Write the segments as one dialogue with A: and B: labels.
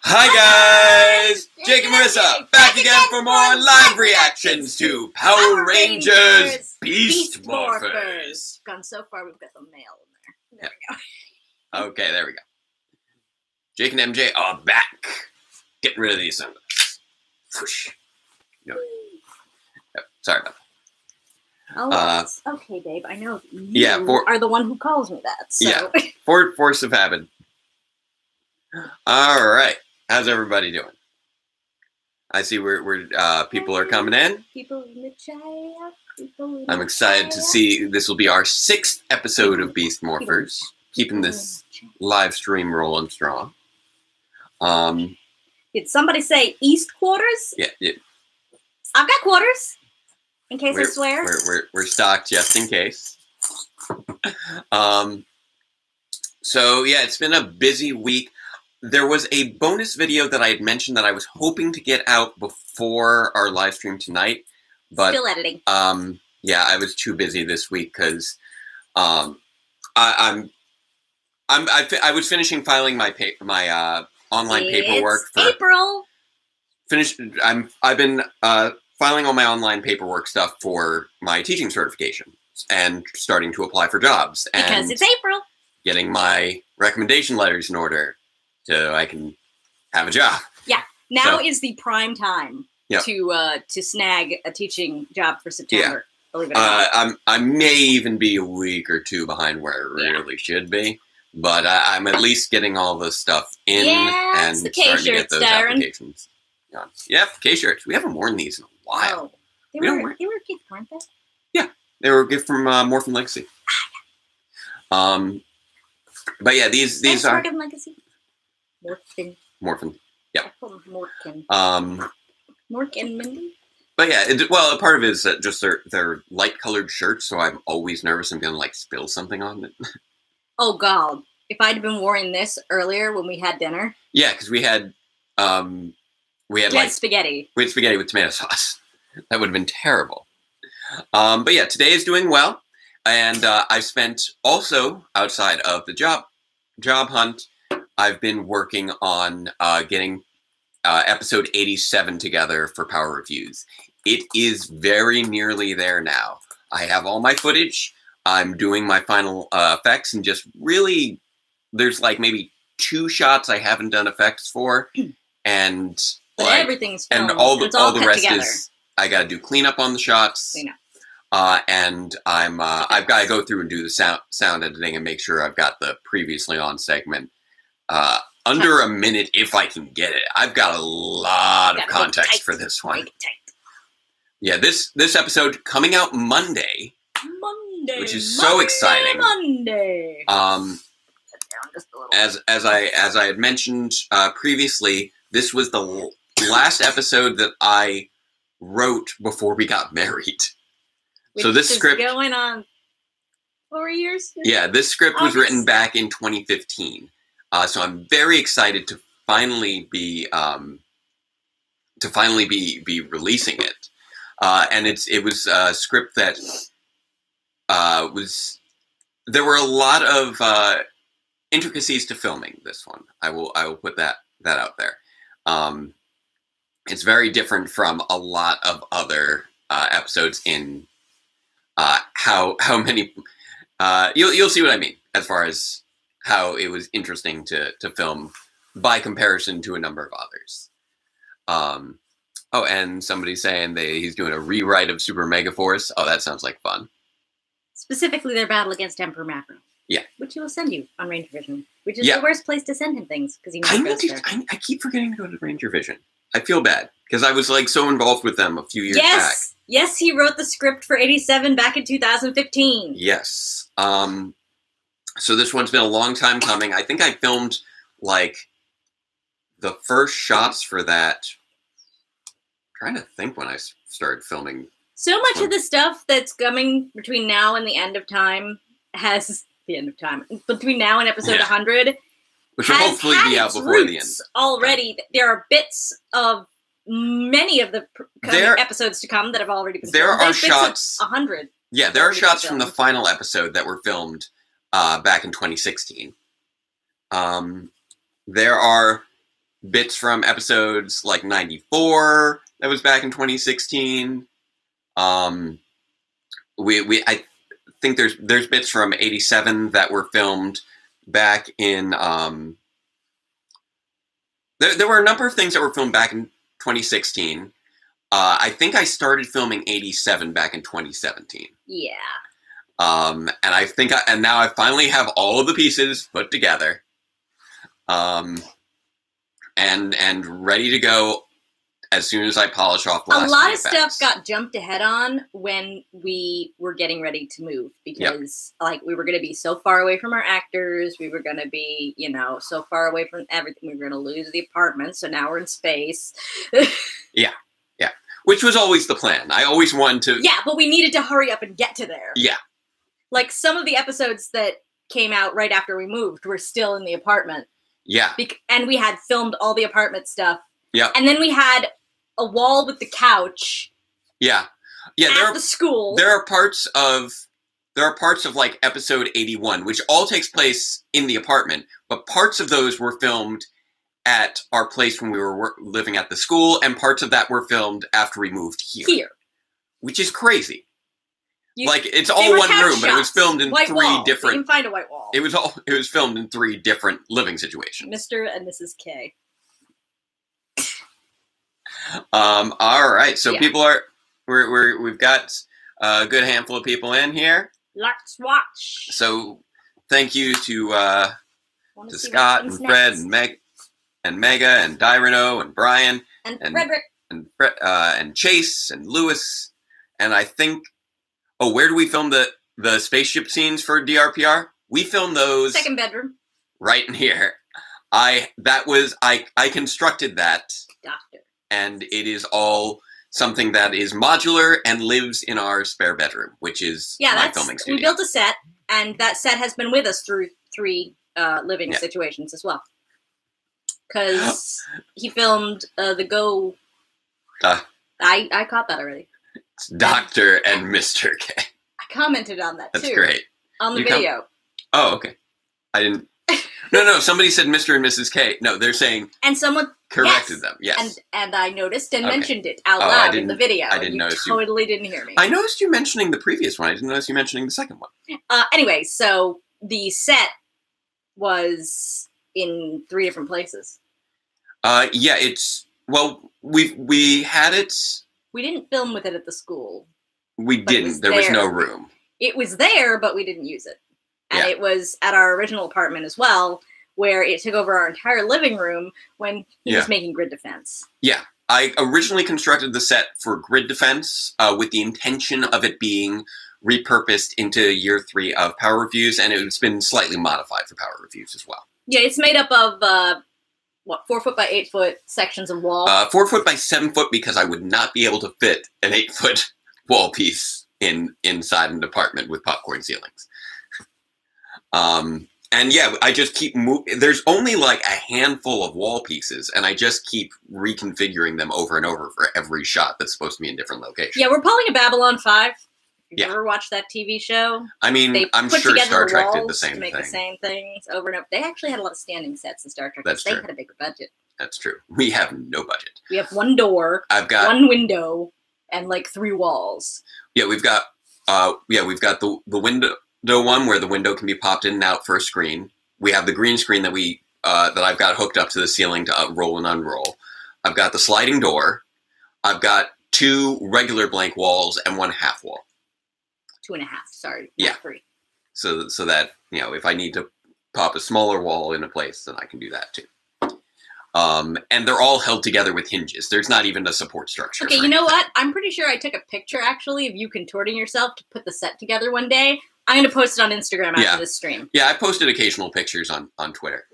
A: Hi guys! Jake and Marissa back again for more live reactions to Power Rangers Beast Morphers.
B: Gone so far, we've got the mail in there. There we go.
A: Okay, there we go. Jake and MJ are back. Getting rid of these sunglasses. Whoosh. No. Oh, sorry about that.
B: Oh, it's okay, Dave. I know you are the one who calls me that. So.
A: Yeah, force of habit. All right. How's everybody doing? I see we're people are coming in.
B: People in the chat.
A: I'm excited to see. This will be our 6th episode of Beast Morphers. Keeping this live stream rolling strong.
B: Did somebody say East quarters?
A: Yeah.
B: I've got quarters. In case I swear.
A: We're stocked just in case. So yeah, it's been a busy week. There was a bonus video that I had mentioned that I was hoping to get out before our live stream tonight, but
B: still editing.
A: Yeah, I was too busy this week because I was finishing filing my online paperwork for
B: April.
A: I've been filing all my online paperwork stuff for my teaching certification and starting to apply for jobs
B: Because it's April.
A: Getting my recommendation letters in order so I can have a job.
B: Yeah, now is the prime time to snag a teaching job for September. Yeah. Believe it or not.
A: I may even be a week or two behind where I really should be, but I'm at least getting all this stuff in and starting to get those applications. Yep, K-shirts. We haven't worn these in a while.
B: Oh. They were a gift, weren't they?
A: Yeah, they were a gift from Morphin Legacy. But yeah, these are
B: Morphin Legacy.
A: Morphin. Yeah.
B: Morkin. Morkin Mindy.
A: But yeah, well, part of it is that just they're light-colored shirts, so I'm always nervous I'm gonna spill something on it.
B: Oh God! If I'd been wearing this earlier when we had dinner.
A: Yeah, because we had
B: spaghetti.
A: We had spaghetti with tomato sauce. That would have been terrible. But yeah, today is doing well, and I've spent also outside of the job hunt. I've been working on getting episode 87 together for Power Reviews. It is very nearly there now. I have all my footage. I'm doing my final effects, and just really, there's maybe 2 shots I haven't done effects for, and
B: everything's filmed.
A: And all the rest
B: together.
A: is I got to do cleanup on the shots. And I've got to go through and do the sound editing and make sure I've got the previously on segment under a minute if I can get it. I've got a lot of context for this one. Yeah, this episode coming out Monday, which is so exciting.
B: Monday.
A: As I had mentioned previously, this was the last episode that I wrote before we got married. So this script
B: going on 4 years.
A: Yeah, this script was written back in 2015. So I'm very excited to finally be releasing it. And it was a script that there were a lot of intricacies to filming this one. I will put that out there. It's very different from a lot of other episodes in how many you'll see what I mean as far as how it was interesting to film by comparison to a number of others. Oh, and somebody's saying he's doing a rewrite of Super Mega Force. Oh, that sounds like fun.
B: Specifically their battle against Emperor Macro.
A: Yeah.
B: Which he will send you on Ranger Vision. Which is the worst place to send him things, because he never goes there.
A: I keep forgetting to go to Ranger Vision. I feel bad, because I was so involved with them a few years back.
B: Yes, he wrote the script for 87 back in 2015.
A: Yes. So this one's been a long time coming. I think I filmed, the first shots for that. I'm trying to think when I started filming.
B: So much of the stuff that's coming between now and the end of time has... the end of time. Between now and episode 100...
A: which will hopefully be out before the end.
B: Already. There are bits of many of the episodes to come that have already been filmed.
A: There are shots...
B: 100.
A: Yeah, there are shots from the final episode that were filmed back in 2016. There are bits from episodes like 94 that was back in 2016. I think there's bits from 87 that were filmed back in. There were a number of things that were filmed back in 2016. I think I started filming 87 back in 2017.
B: Yeah.
A: And now I finally have all of the pieces put together. And ready to go as soon as I polish off the last
B: A lot of
A: effects.
B: stuff got jumped ahead on when we were getting ready to move because we were going to be so far away from our actors. We were going to be, so far away from everything. We were going to lose the apartment. So now we're in space.
A: Yeah. Which was always the plan. I always wanted to...
B: Yeah, but we needed to hurry up and get to there.
A: Yeah.
B: Like some of the episodes that came out right after we moved were still in the apartment.
A: Yeah.
B: And we had filmed all the apartment stuff.
A: Yeah.
B: And then we had a wall with the couch.
A: Yeah. Yeah.
B: At the school.
A: There are parts of like episode 81, which all takes place in the apartment, but parts of those were filmed at our place when we were living at the school, and parts of that were filmed after we moved here. Which is crazy. It's all one room, but it was filmed in three different...
B: You can find a white wall.
A: It was filmed in 3 different living situations.
B: Mr. and Mrs. K.
A: All right, so people are... We've got a good handful of people in here.
B: Let's watch.
A: So thank you to Scott and Fred and Meg and Mega and Dyrano and Brian
B: and Frederick
A: and Chase and Lewis, and I think where do we film the spaceship scenes for DRPR? We filmed those
B: second bedroom
A: right in here. I constructed that,
B: Doctor,
A: and it is all something that is modular and lives in our spare bedroom, which is my filming studio.
B: We built a set, and that set has been with us through 3 living situations as well. Because he filmed the Go. I caught that already.
A: It's Dr. and Mr. K.
B: I commented on that too.
A: That's great.
B: On the video.
A: Oh, okay. I didn't. No. Somebody said Mr. and Mrs. K. No, they're saying.
B: And someone
A: corrected them. Yes.
B: And I noticed and mentioned it out loud in the video.
A: I didn't notice.
B: Totally didn't hear me.
A: I noticed you mentioning the previous one. I didn't notice you mentioning the second one.
B: Anyway, so the set was in 3 different places. We had it. We didn't film with it at the school.
A: We didn't. There was no room.
B: It was there, but we didn't use it. And it was at our original apartment as well, where it took over our entire living room when he was making Grid Defense. Yeah.
A: I originally constructed the set for Grid Defense with the intention of it being repurposed into year 3 of Power Reviews, and it's been slightly modified for Power Reviews as well.
B: Yeah, it's made up of, 4 foot by 8 foot sections of wall?
A: 4 foot by 7 foot, because I would not be able to fit an 8 foot wall piece inside an apartment with popcorn ceilings. And yeah, I just keep moving. There's only like a handful of wall pieces, and I just keep reconfiguring them over and over for every shot that's supposed to be in different locations.
B: Yeah, we're calling it Babylon 5. If you ever watched that TV show?
A: I mean, I'm sure Star Trek did the same
B: to make
A: thing.
B: The same things over and over. They actually had a lot of standing sets in Star Trek.
A: That's true.
B: They had a bigger budget.
A: That's true. We have no budget.
B: We have 1 door,
A: I've got
B: 1 window, and like 3 walls.
A: Yeah, we've got the window one where the window can be popped in and out for a screen. We have the green screen that that I've got hooked up to the ceiling to roll and unroll. I've got the sliding door. I've got 2 regular blank walls and 1 half wall.
B: 2.5. Sorry.
A: Yeah.
B: 3.
A: So that if I need to pop a smaller wall in a place, then I can do that too. And they're all held together with hinges. There's not even a support structure.
B: Okay, you know what? I'm pretty sure I took a picture actually of you contorting yourself to put the set together one day. I'm going to post it on Instagram after this stream.
A: Yeah, I posted occasional pictures on Twitter.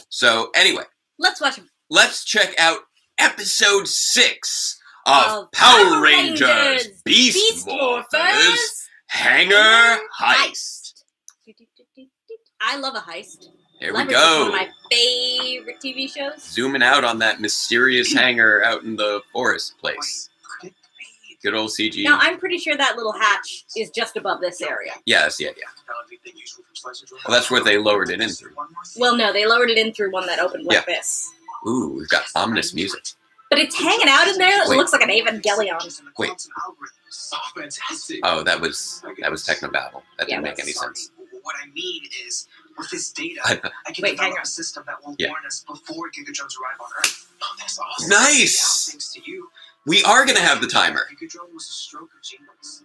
A: So anyway,
B: let's watch them.
A: Let's check out episode 6 of Power Rangers Beast Morphers Hangar Heist.
B: I love a heist.
A: There we go.
B: It's one of my favorite TV shows.
A: Zooming out on that mysterious hangar out in the forest place. Good old CG.
B: Now, I'm pretty sure that little hatch is just above this area.
A: Yeah, that's the idea. Well, that's what they lowered it in through.
B: Well, no, they lowered it in through one that opened like this.
A: Ooh, we've got ominous music.
B: But it's hanging out in there. It
A: Wait.
B: looks like an Evangelion.
A: Wait.
C: Oh, fantastic.
A: Oh, that was technobabble. That didn't make any sense.
C: What I mean is, with this data,
A: I
C: can
B: Wait, hang
C: develop
B: on.
C: a system that will
A: Yeah.
C: warn us before Giga drones arrive on Earth. Oh, that's awesome.
A: Nice!
C: Yeah, thanks to you.
A: We are gonna have the timer.
C: Giga drone was a stroke of genius.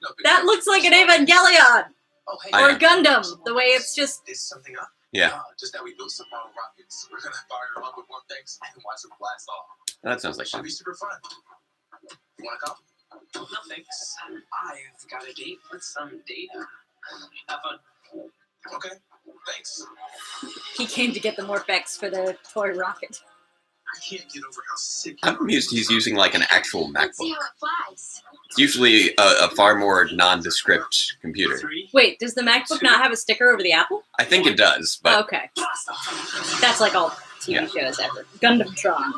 C: No big
B: That
C: deal.
B: looks like an Evangelion
C: Oh, hey.
A: I
B: or
A: know.
B: a Gundam. The way it's just.
C: Is something up?
A: Yeah,
C: Just that we built some model rockets. We're gonna fire them up with one things and watch them blast off.
A: that sounds like
C: Should
A: fun.
C: be super fun. You wanna come? No thanks. I've got a date with some data. Have fun. Okay. Thanks.
B: He came to get the Morphers for the toy rocket.
C: I can't get over how sick.
A: I'm amused he's using like an actual
D: Let's see
A: MacBook.
D: how it flies.
A: It's usually a far more nondescript computer.
C: 3.
B: Wait, does the MacBook not have a sticker over the Apple?
A: I think it does, but
B: Okay. That's like all TV shows ever. Gundamtron.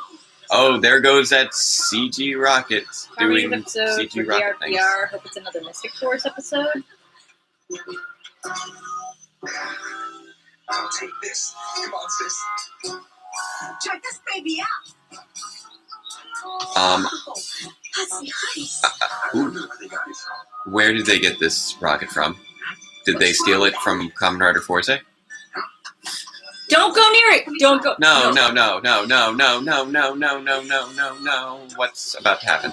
A: oh, there goes that CG rocket
B: Doing
A: doing
B: episode
A: CG
B: for
A: rocket things.
B: DRPR. Hope it's another Mystic Force episode.
C: I'll take this. Come on, sis.
D: Check this baby out. Let's see Heist.
A: Ooh. Where did they get this rocket from? Did they steal it from Kamen Rider Forza?
B: Don't go near it. Don't go.
A: No. What's about to happen?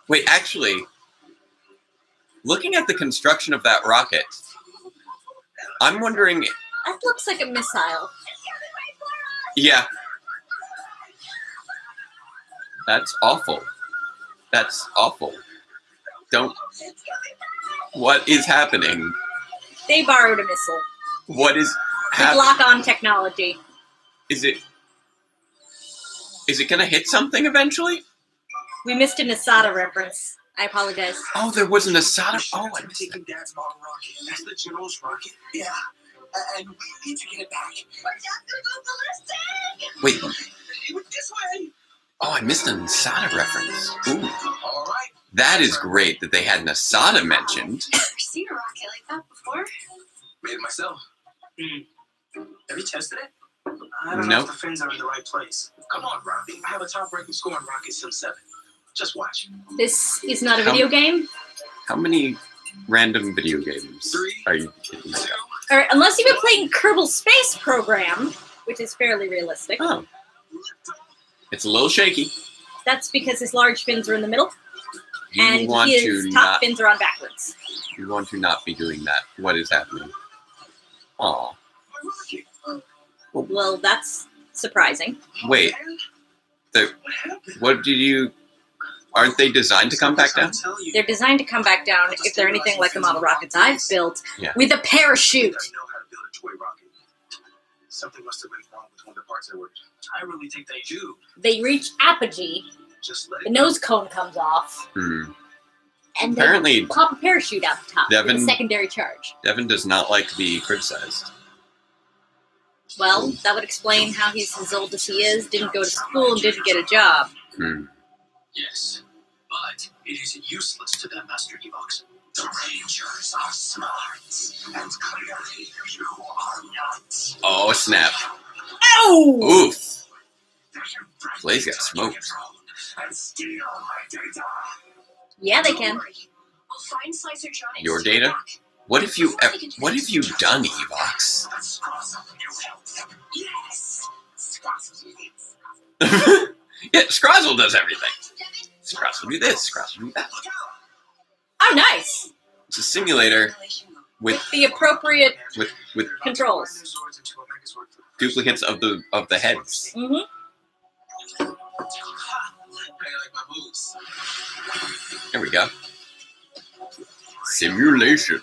A: Wait, actually, looking at the construction of that rocket, I'm wondering.
B: That looks like a missile.
A: Yeah, that's awful. That's awful. Don't. What is happening?
B: They borrowed a missile.
A: What is
B: With
A: happening?
B: lock-on technology.
A: Is it gonna hit something eventually?
B: We missed an Asada reference. I apologize.
A: Oh, there was an Asada. Oh, I
C: I'm
A: missed that.
C: taking Dad's model rocket. That's the General's rocket. Yeah. And we need to get it back.
D: But Dad's gonna go ballistic.
A: Wait.
C: It went this way.
A: Oh, I missed an Asada reference. Ooh,
C: All right.
A: that is great that they had an Asada mentioned.
D: Never seen a rocket like that before.
C: Made it myself. Have you tested it? I don't know
A: Nope.
C: if the fins are in the right place. Come on, Robbie. I have a top-ranking score on Rocket Sim 7. Just watch.
B: This is not a video game.
A: How many random video games
C: 3,
A: are you kidding me?
C: 2.
B: Or unless you've been playing Kerbal Space Program, which is fairly realistic.
A: Oh, it's a little shaky.
B: That's because his large fins are in the middle,
A: You
B: and
A: want
B: his
A: to
B: top
A: not.
B: fins are on backwards.
A: You want to not be doing that. What is happening? Oh,
B: Well, that's surprising.
A: wait. What did you? Aren't they designed to come back down?
B: They're designed to come back down if they're anything like the model rockets I've built,
A: Yeah.
B: with a parachute.
C: I know how to build a toy rocket. Something must have been wrong with one of the parts I worked. I really think they do.
B: They reach apogee,
C: Just let
B: the
C: it
B: nose cone comes off,
A: Hmm.
B: and
A: Apparently,
B: they pop a parachute out the top with
A: Devin-
B: a secondary charge.
A: Devin does not like to be criticized.
B: Well, that would explain how he's as old as he is, didn't go to school, and didn't get a job.
A: Hmm.
C: Yes, but it is useless to them, Master Evox. The Rangers are smart, and clearly you are not.
A: Oh snap!
B: Ow!
A: Oof! Blaze got smoked.
C: And steal my data.
B: Yeah, they can.
D: I'll find Slicer John and
A: Your
D: send it
A: data?
D: back.
A: What have you done, Evox?
C: That's awesome. You helped.
D: Yes. Scrozzle do this.
A: Yeah, Scrozzle does everything. Scrozzle do this. Scrozzle do that.
B: Oh, nice!
A: It's a simulator with
B: With the appropriate
A: with
B: controls.
A: duplicates of the heads.
B: Mm-hmm.
C: I like my moves.
A: There we go. Simulation.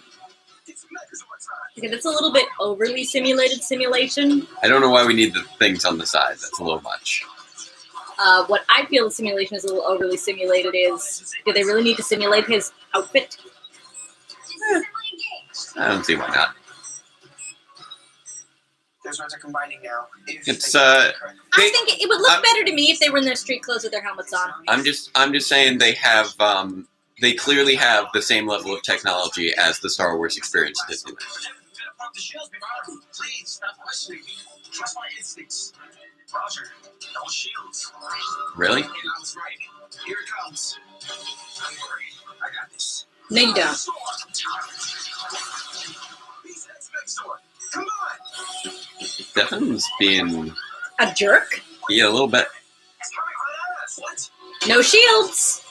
C: It's Mecha's time.
B: Okay, that's a little bit overly simulated simulation.
A: I don't know why we need the things on the side. That's a little much.
B: What I feel the simulation is a little overly simulated is, do they really need to simulate his outfit?
A: I don't see why not.
C: Those ones are combining now.
A: It's
B: I think it would look better to me if they were in their street clothes with their helmets on.
A: I'm just saying they have they clearly have the same level of technology as the Star Wars experience at Disneyland.
C: Please stop questioning me. Trust my instincts. Roger. No shields.
A: Really?
C: And I was right. Here it comes. Don't worry. I got this.
B: No, you don't.
C: These heads next door. Come on.
A: Devin's being,
B: A jerk?
A: yeah, a little bit.
C: It's coming right at us. What?
B: No shields.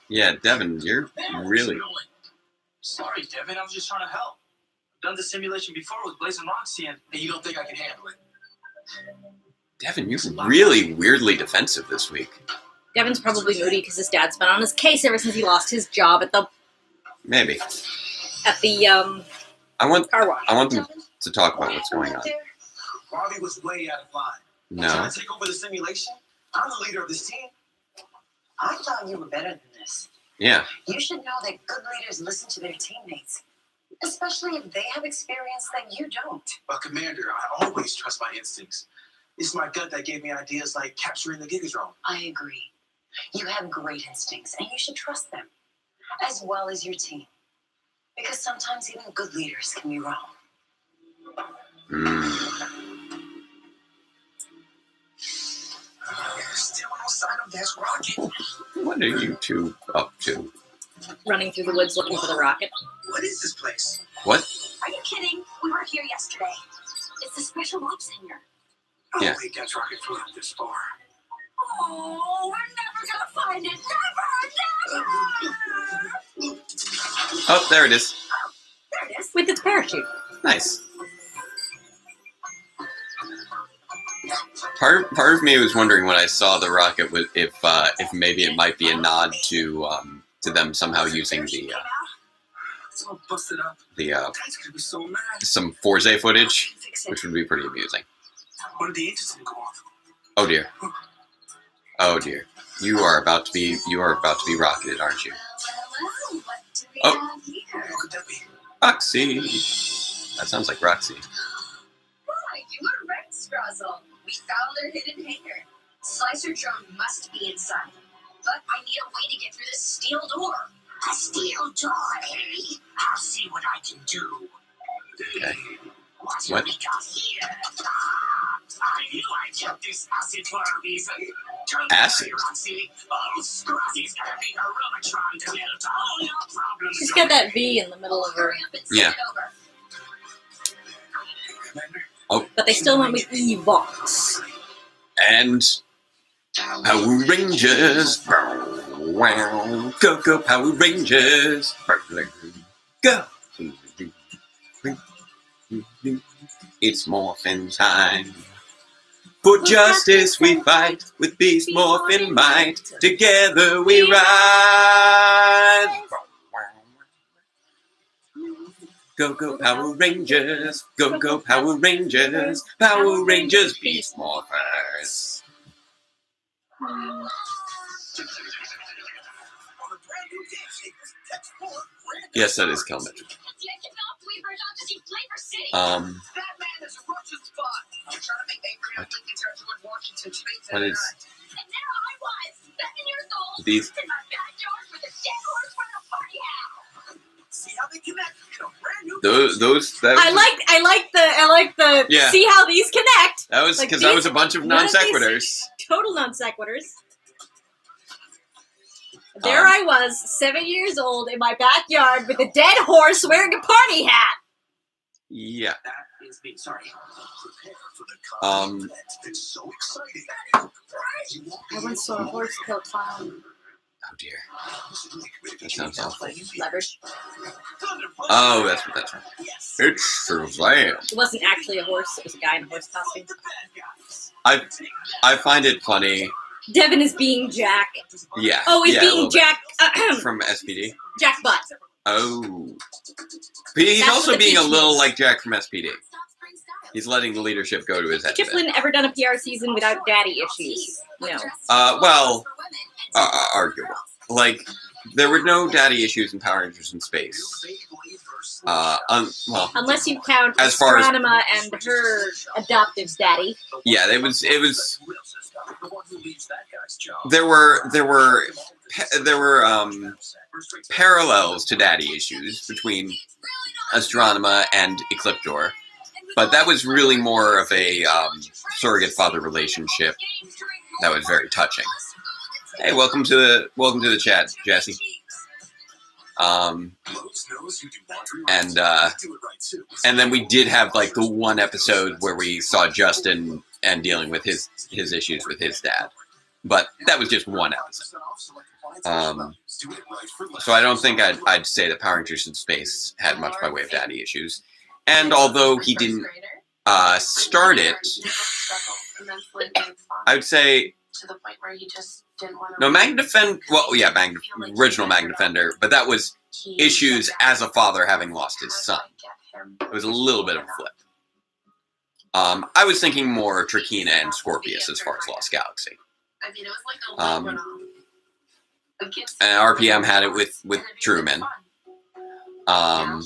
A: Yeah, Devin, you're really.
C: Sorry, Devin. I was just trying to help. I've done the simulation before with Blaze and Roxy, and you don't think I can handle it?
A: Devin, you're really weirdly defensive this week.
B: Devin's probably moody because his dad's been on his case ever since he lost his job at the
A: Maybe. I want
B: car wash.
A: them to talk about what's going on.
C: Bobby was way out of line.
A: No.
C: Trying to take over the simulation? I'm the leader of this team.
E: I thought you were better than this.
A: Yeah.
E: You should know that good leaders listen to their teammates, especially if they have experience that you don't.
C: But Commander, I always trust my instincts. It's my gut that gave me ideas like capturing the Gigadrone.
E: I agree. You have great instincts, and you should trust them, as well as your team. Because sometimes even good leaders can be wrong.
C: Still no sign of this rocket.
A: What are you two up to?
B: Running through the woods looking for the rocket.
C: What is this place?
A: What?
D: Are you kidding? We were here yesterday. It's the special ops hangar.
C: I
A: Yeah.
C: don't think that rocket flew up this far.
D: Oh, we're never gonna find it. Never, never.
A: Oh, there it is.
D: There it is.
B: With its parachute.
A: Nice. Part of me was wondering when I saw the rocket if maybe it might be a nod to them somehow using
C: It's all busted up.
A: the
C: Dad's gonna be so mad.
A: some Forza footage,
D: Fix it.
A: which would be pretty amusing.
C: One of the engines didn't go off.
A: Oh dear. Oh dear. You are about to be rocketed, aren't you?
D: Well, what do we
A: Oh.
D: have here?
C: What could that be?
A: Roxy. That sounds like Roxy.
D: Right, you were right, Strazzle. We found their hidden hangar. Slicer drone must be inside. But I need a way to get through this steel door. A steel door, eh? I'll see what I can do.
A: Okay.
D: What have
A: What?
D: we got here? I knew I took this acid for a reason. Don't
A: Acid?
D: worry, Roxy. Old Scruzzy's gonna make a Rubitron to melt all your problems.
B: She's got that V in the middle of her.
D: Hurry up and send
A: Yeah.
D: it over.
C: Commander?
B: But they still went with Evox.
A: And Power Rangers. Wow. Go, go, Power Rangers. Go. It's morphin' time. For justice we fight, with beast morphin' might. Together we rise. Go, go, Power Rangers. Go, go, Power Rangers. Power Rangers, beast morphers. Yes, that is Kelmet.
D: I cannot believe we're not to see Flavor City.
C: That man is a Russian spy. You're trying to make me bring up Lincoln Church with Washington Space
A: What is
D: And there I was, 7 years old,
A: these?
D: in my backyard with a dead horse with a party hat.
C: See how they connect in a brand new
A: Those that
B: I like the
A: Yeah.
B: see how these connect.
A: that was
B: like
A: because that
B: these-
A: was a bunch of
B: none
A: non
B: of these-
A: sequiturs.
B: Total non sequiturs. There I was, 7 years old, in my backyard with a dead horse wearing a party hat.
A: Yeah.
C: That is me. Sorry. Prepare for the
A: Um,
C: event. It's so exciting. You won't be
B: I once saw a horse kill a clown.
A: Oh dear. That sounds awful.
B: Leverage.
A: Oh, that's what that's from.
C: Yes.
A: It's Shazam.
B: It wasn't actually a horse, it was a guy in a horse costume.
C: The bad guys.
A: I find it funny.
B: Devin is being Jack.
A: Yeah.
B: Oh, he's
A: yeah, a little
B: being
A: bit.
B: Jack.
A: From SPD.
B: Jack Butt.
A: Oh. But he's
B: That's
A: also
B: what the
A: being a
B: peach
A: little
B: means.
A: like Jack from SPD. He's letting the leadership go to his head. a bit.
B: Kiplin ever done a PR season without daddy issues? No.
A: Well, arguable. Like, there were no daddy issues in Power Rangers in Space. Well,
B: Unless you count
A: As far as-
B: Astronema and her adoptive daddy.
A: yeah, it was. There were parallels to daddy issues between Astronema and Ecliptor. But that was really more of a surrogate father relationship that was very touching. Hey, welcome to the chat, Jesse. And then we did have like the one episode where we saw Justin and dealing with his issues with his dad, but that was just one episode. So I don't think I'd say that Power Rangers in Space had much by way of daddy issues. And although he didn't start it, I would say
E: to the point where he just didn't want to.
A: no, Magnafend. Well, yeah, original Magnafender, but that was issues as a father having lost his son. It was a little bit of a flip. I was thinking more Trakina and Scorpius as far as Lost Galaxy.
E: I mean, it was like a
A: and RPM had it with Truman.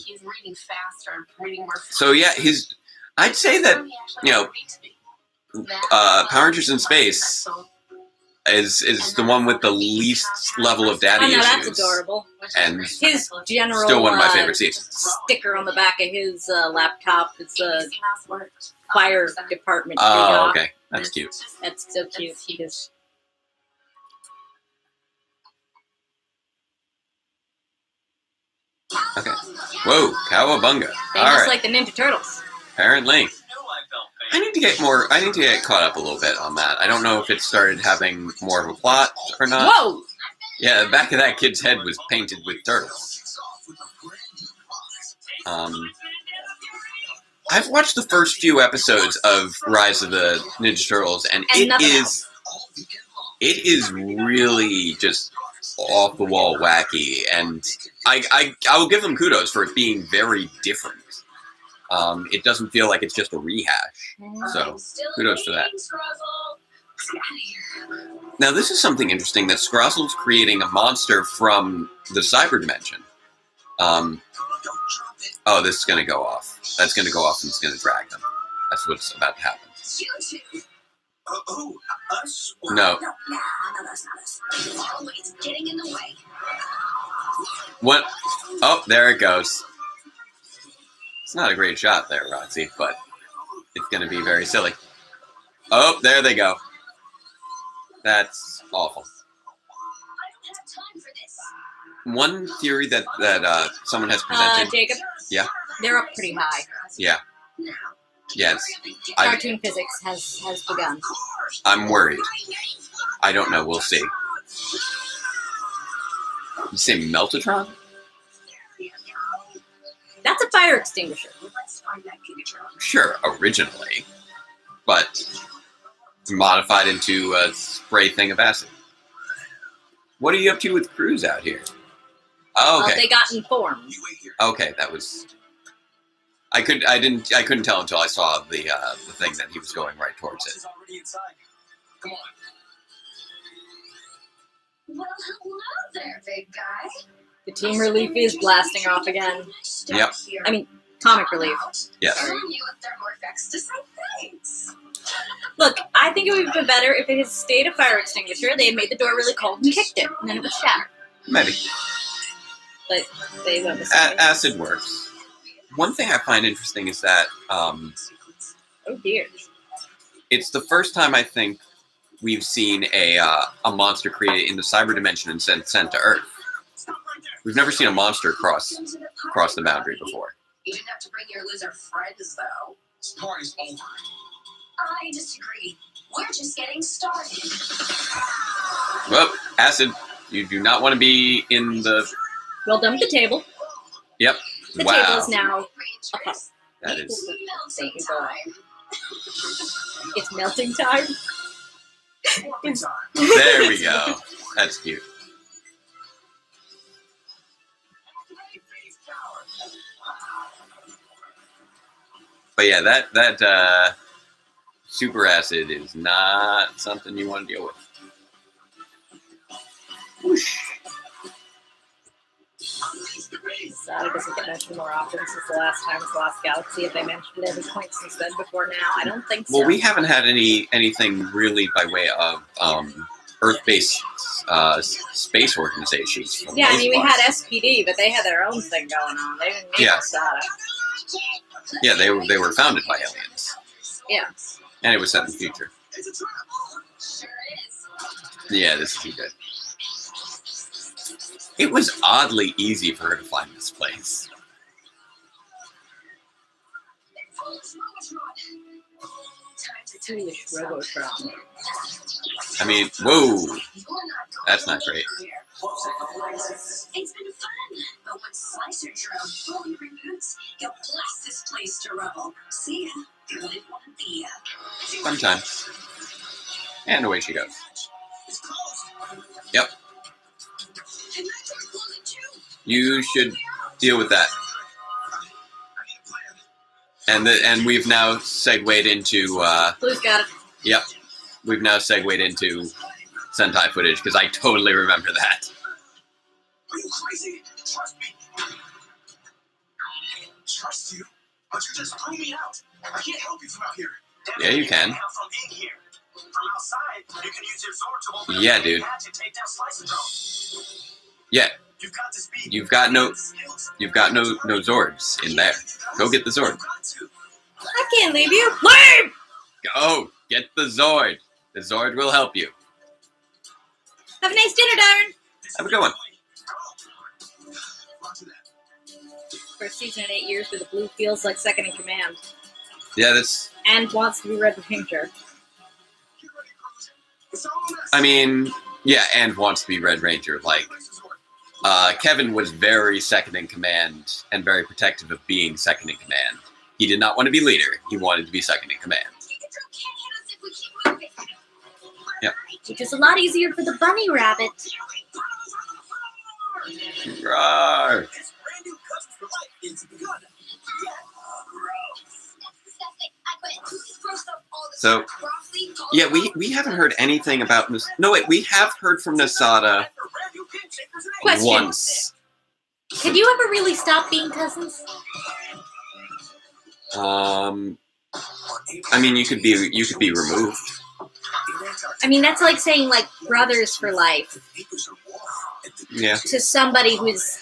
E: He's reading faster, reading more.
A: So yeah, I'd say that Power Rangers in Space is the one with the least level of daddy issues.
B: That's adorable.
A: And
B: his general
A: still one of my favorite seasons.
B: Sticker on the back of his laptop. It's a fire department.
A: Oh, okay, that's cute.
B: That's so cute.
A: Okay. Whoa, Cowabunga. All right.
B: Like the Ninja Turtles.
A: Apparently. I need to get caught up a little bit on that. I don't know if it started having more of a plot or not.
B: Whoa!
A: Yeah, the back of that kid's head was painted with turtles. I've watched the first few episodes of Rise of the Ninja Turtles, and it is really just off the wall wacky, and I will give them kudos for it being very different. It doesn't feel like it's just a rehash, so kudos for that. Now this is something interesting, that Scrozzle's creating a monster from the cyber dimension. Oh, this is going to go off. That's going to go off and it's going to drag them. That's what's about to happen. No. What? Oh, there it goes. It's not a great shot there, Roxy, but it's going to be very silly. Oh, there they go. That's awful. One theory that someone has presented.
B: Jacob?
A: Yeah?
B: They're up pretty high.
A: Yeah. Yes.
B: Cartoon physics has begun.
A: I'm worried. I don't know. We'll see. You say Meltatron?
B: That's a fire extinguisher.
A: Sure, originally. But modified into a spray thing of acid. What are you up to with Cruz out here? Oh, okay.
B: They got informed.
A: Okay, that was. I couldn't tell until I saw the thing that he was going right towards it.
D: Well, hello there, big guy.
B: The team relief is blasting off again.
A: Yep.
B: I mean, comic relief.
A: Yes.
B: Look, I think it would have been better if it had stayed a fire extinguisher. They had made the door really cold and kicked it, and then it would shatter.
A: Maybe.
B: But they went with
A: acid works. One thing I find interesting is that
B: oh dear,
A: it's the first time I think we've seen a monster created in the cyber dimension and sent to Earth. We've never seen a monster cross the boundary before.
D: You didn't have to bring your lizard friends, though.
C: This party's over.
D: I disagree. We're just getting started.
A: Well, acid. You do not want to be in the.
B: Well done with the table.
A: Yep.
B: The
A: wow.
B: table is now a pup.
A: That is.
D: Melting time.
B: It's melting time.
A: There we go. That's cute. But yeah, that super acid is not something you want to deal with. Whoosh.
B: Sad it doesn't get mentioned more often since the last time was Lost Galaxy. If they mentioned it every point since then before now, I don't think so.
A: Well, we haven't had anything really by way of Earth-based space organizations.
B: Yeah, I mean, we had SPD, but they had their own thing going on. They didn't need Masada.
A: Yeah, they were founded by aliens.
B: Yeah.
A: And it was set in the future.
C: It's a trap.
D: Sure is.
A: Yeah, this is good. It was oddly easy for her to find this place.
B: Foolish Robotron.
A: I mean, whoa, that's not great.
D: It's been fun, but when Slicer Drone fully reboots, he'll blast this place to rubble. See ya. Live on the
A: Sometimes. And away she goes.
C: It's closed.
A: Yep,
D: And that door's closing too.
A: you should deal with that.
C: I need a plan.
A: And we've now segued into
B: Blue's got it.
A: yep, we've now segued into Sentai footage because I totally remember that.
C: Are you crazy? Trust me. Trust you? But you just threw me out. I can't help you from out here.
A: Yeah, you can.
C: From in here. From outside, you can use your Zord to open
A: Yeah,
C: up
A: dude.
C: the hatch and take down Slicer Drone.
A: Yeah,
C: You've got the speed.
A: you've got no
C: skills.
A: Zords in there. Go get the Zord.
C: You've got to.
B: I can't leave you. Leave!
A: Go get the Zord. The Zord will help you.
B: Have a nice dinner, Darren.
A: Have a good one.
C: Roger that.
B: First season in 8 years where the Blue feels like second in command
A: Yeah, that's.
B: and wants to be Red Ranger.
C: Get ready, Cruz. It's all on us.
A: I mean, yeah, and wants to be Red Ranger. Like, Kevin was very second in command and very protective of being second in command. He did not want to be leader. He wanted to be second in command. Yep.
B: Which is a lot easier for the bunny rabbit.
A: Rawr.
C: It's brand new Cousins for Life. It's begun.
A: So, yeah, we haven't heard anything about this. No, wait, we have heard from Nasada
B: Question.
A: once.
B: Could you ever really stop being cousins?
A: I mean, you could be removed.
B: I mean, that's like saying like brothers for life
A: Yeah.
B: to somebody who's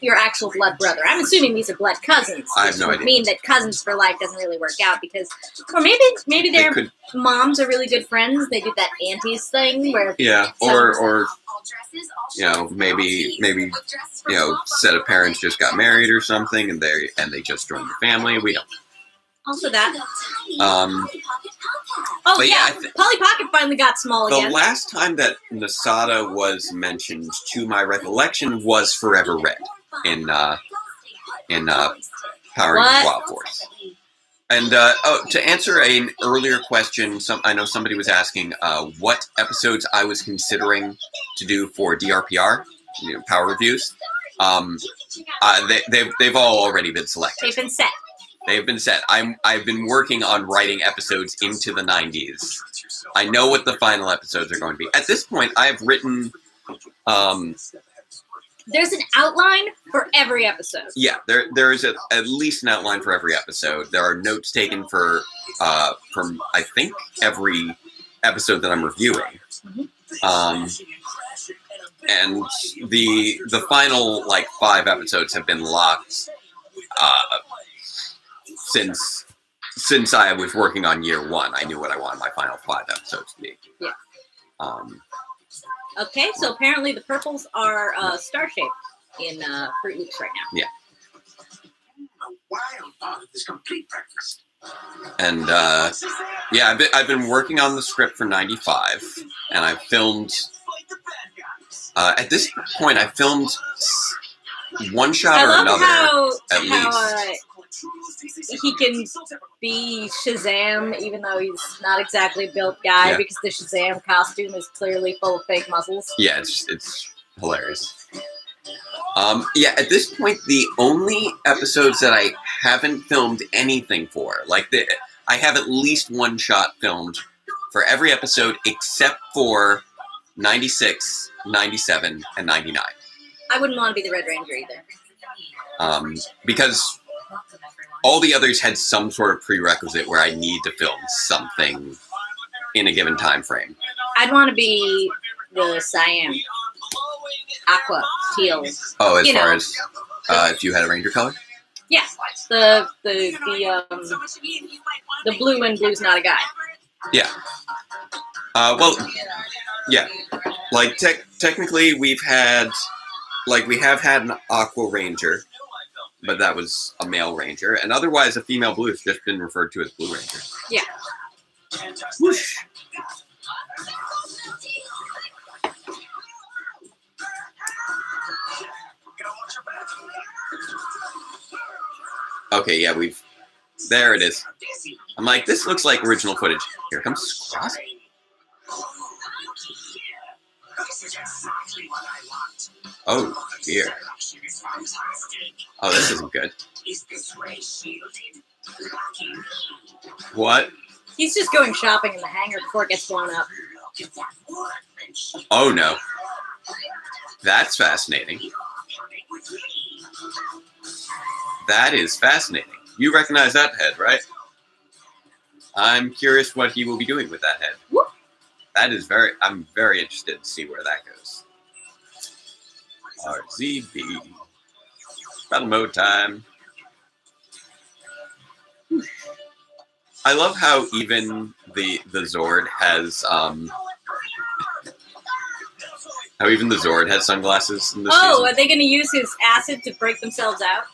B: your actual blood brother. I'm assuming these are blood cousins.
A: I have no
B: which would
A: idea.
B: mean that cousins for life doesn't really work out because, or maybe
A: They
B: their
A: could,
B: moms are really good friends. They do that aunties thing where
A: yeah, or maybe set of parents just got married or something, and they just joined the family. We don't.
B: also that.
A: Um,
B: Oh
A: but
B: yeah,
A: yeah,
B: Polly Pocket finally got small
A: the
B: again.
A: last time that Nasada was mentioned, to my recollection, was Forever Red in Power Rangers Wild Force. And to answer an earlier question, I know somebody was asking what episodes I was considering to do for DRPR, Power Reviews. They've all already been selected.
B: They've been set.
A: They've been set. I've been working on writing episodes into the 90s. I know what the final episodes are going to be. At this point, I've written.
B: There's an outline for every episode.
A: Yeah, there is at least an outline for every episode. There are notes taken from I think every episode that I'm reviewing. And the final 5 episodes have been locked since I was working on year 1. I knew what I wanted my final 5 episodes to be.
B: Yeah. Okay, so apparently the purples are star-shaped in Fruit Loops right now.
A: Yeah.
C: A wild thought of this complete breakfast.
A: And yeah, I've been working on the script for 95, and I've filmed. At this point, I filmed one shot or another at least.
B: He can be Shazam, even though he's not exactly a built guy,
A: Yeah.
B: because the Shazam costume is clearly full of fake muscles.
A: Yeah, it's hilarious. Yeah, at this point, the only episodes that I haven't filmed anything for, I have at least one shot filmed for every episode except for 96, 97, and 99.
B: I wouldn't want to be the Red Ranger either.
A: Because all the others had some sort of prerequisite where I need to film something in a given time frame.
B: I'd want to be the cyan, aqua, teal.
A: Oh, as far as if you had a Ranger color?
B: Yeah, the blue and blue's not a guy.
A: Yeah. Well, yeah. Like technically, we have had an Aqua Ranger, but that was a male Ranger, and otherwise, a female Blue has just been referred to as Blue Ranger.
B: Yeah.
A: Whoosh. Okay, yeah, there it is. I'm like, this looks like original footage. Here comes Scrozzle. Oh, dear. Oh, this isn't good. What?
B: He's just going shopping in the hangar before it gets blown up.
A: Oh, no. That's fascinating. That is fascinating. You recognize that head, right? I'm curious what he will be doing with that head.
B: Whoop.
A: That is I'm very interested to see where that goes. RZB. Battle mode time. I love how even the Zord has how even the Zord has sunglasses in this season.
B: Are they going to use his acid to break themselves out?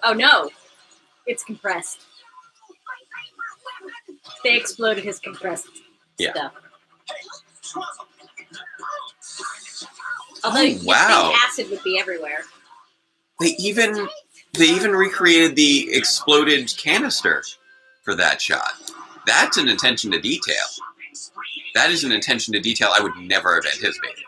B: Oh no, it's compressed. They exploded his compressed stuff. Although you'd think acid would be everywhere.
A: They even recreated the exploded canister for that shot. That's an attention to detail. That is an attention to detail I would never have anticipated.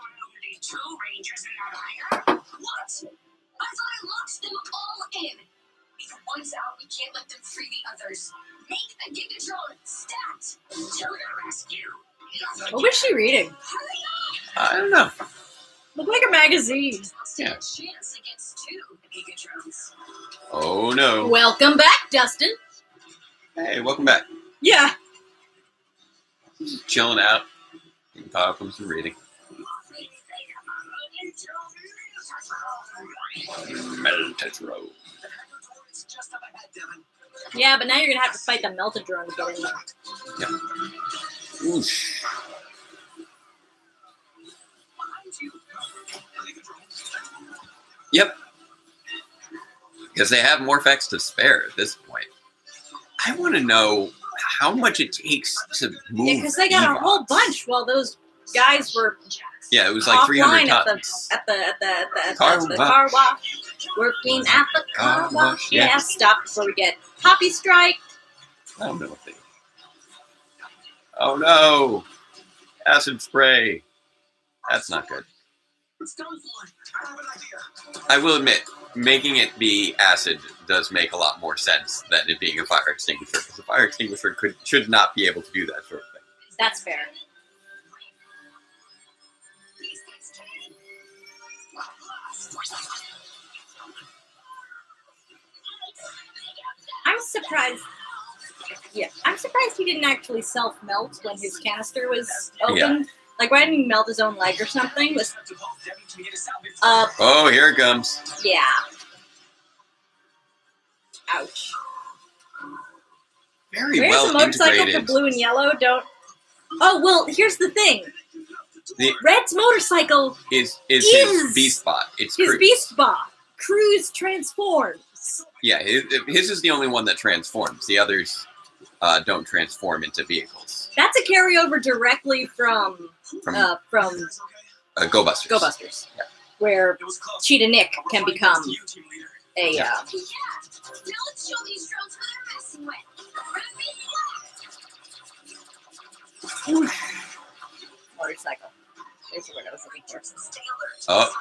D: One's out, we can't let them free the others. Make the Gigatron stat to the rescue.
B: What was she reading?
A: I don't know.
B: Looked like a magazine.
A: Yeah.
D: Chance against 2 Gigatrons.
A: Oh no.
B: Welcome back, Dustin.
A: Hey, welcome back.
B: Yeah.
A: Just chilling out. Getting caught up on some reading. Meltetro.
B: Yeah, but now you're going to have to fight the Meltadrone to get in there.
A: Yeah. Oosh. Yep. Because they have more effects to spare at this point. I want to know how much it takes to move. Yeah,
B: because they got a whole bunch while those guys were.
A: Yeah, it was like 300
B: tons. At the car wash. Working at the car wash. Yeah, stop before we get Poppy Strike.
A: I don't know what they. Oh no! Acid spray. That's not good. I will admit, making it be acid does make a lot more sense than it being a fire extinguisher, because a fire extinguisher should not be able to do that sort of thing.
B: That's fair. I'm surprised. Yeah, I'm surprised he didn't actually self-melt when his canister was open. Yeah. Like, why didn't he melt his own leg or something?
A: Oh, here it comes.
B: Yeah. Ouch.
A: Very
B: Where's
A: well
B: the motorcycle
A: integrated.
B: for blue and yellow? Don't. Oh well, here's the thing. Red's motorcycle
A: is his Beast Bot. It's
B: his
A: Cruise.
B: Beast Bot. Cruise transforms.
A: Yeah, his is the only one that transforms. The others don't transform into vehicles.
B: That's a carryover directly from
A: Go Busters.
B: Go Busters,
A: yeah.
B: Where Cheetah Nick can become a.
D: Yeah. Now let's show these drones what they're messing with.
B: Motorcycle. There's what I was looking for.
A: Oh,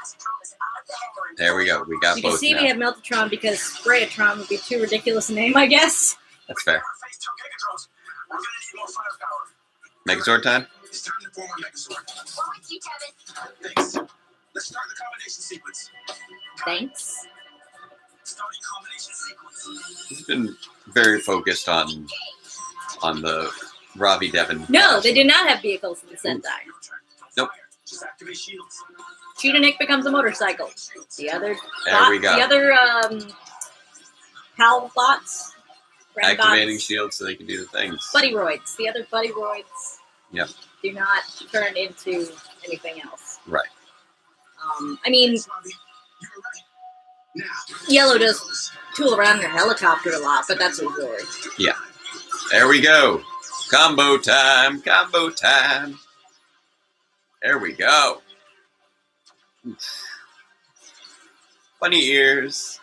A: there we go. We got
B: you
A: both.
B: You can see
A: now.
B: we have Meltatron because Sprayatron would be too ridiculous a name, I guess.
A: That's fair. Megazord time?
C: It's time to form a Megazord.
D: Thank you, Kevin.
C: Thanks. Let's start the combination sequence.
B: Thanks.
C: Starting combination sequence.
A: He's been very focused on the Ravi Devon.
B: No, they did not have vehicles in the Sentai.
A: Nope.
C: Just activate shields.
B: Cheetah Nick becomes a motorcycle. The other.
A: There we go.
B: The other pal bots. Friend
A: Activating
B: bots.
A: shields so they can do the things.
B: Buddy roids. The other buddy roids.
A: Yep.
B: Do not turn into anything else.
A: Right.
B: I mean, Yellow does tool around in her helicopter a lot, but that's a Zord.
A: Yeah. There we go. Combo time. Combo time. There we go. Bunny ears.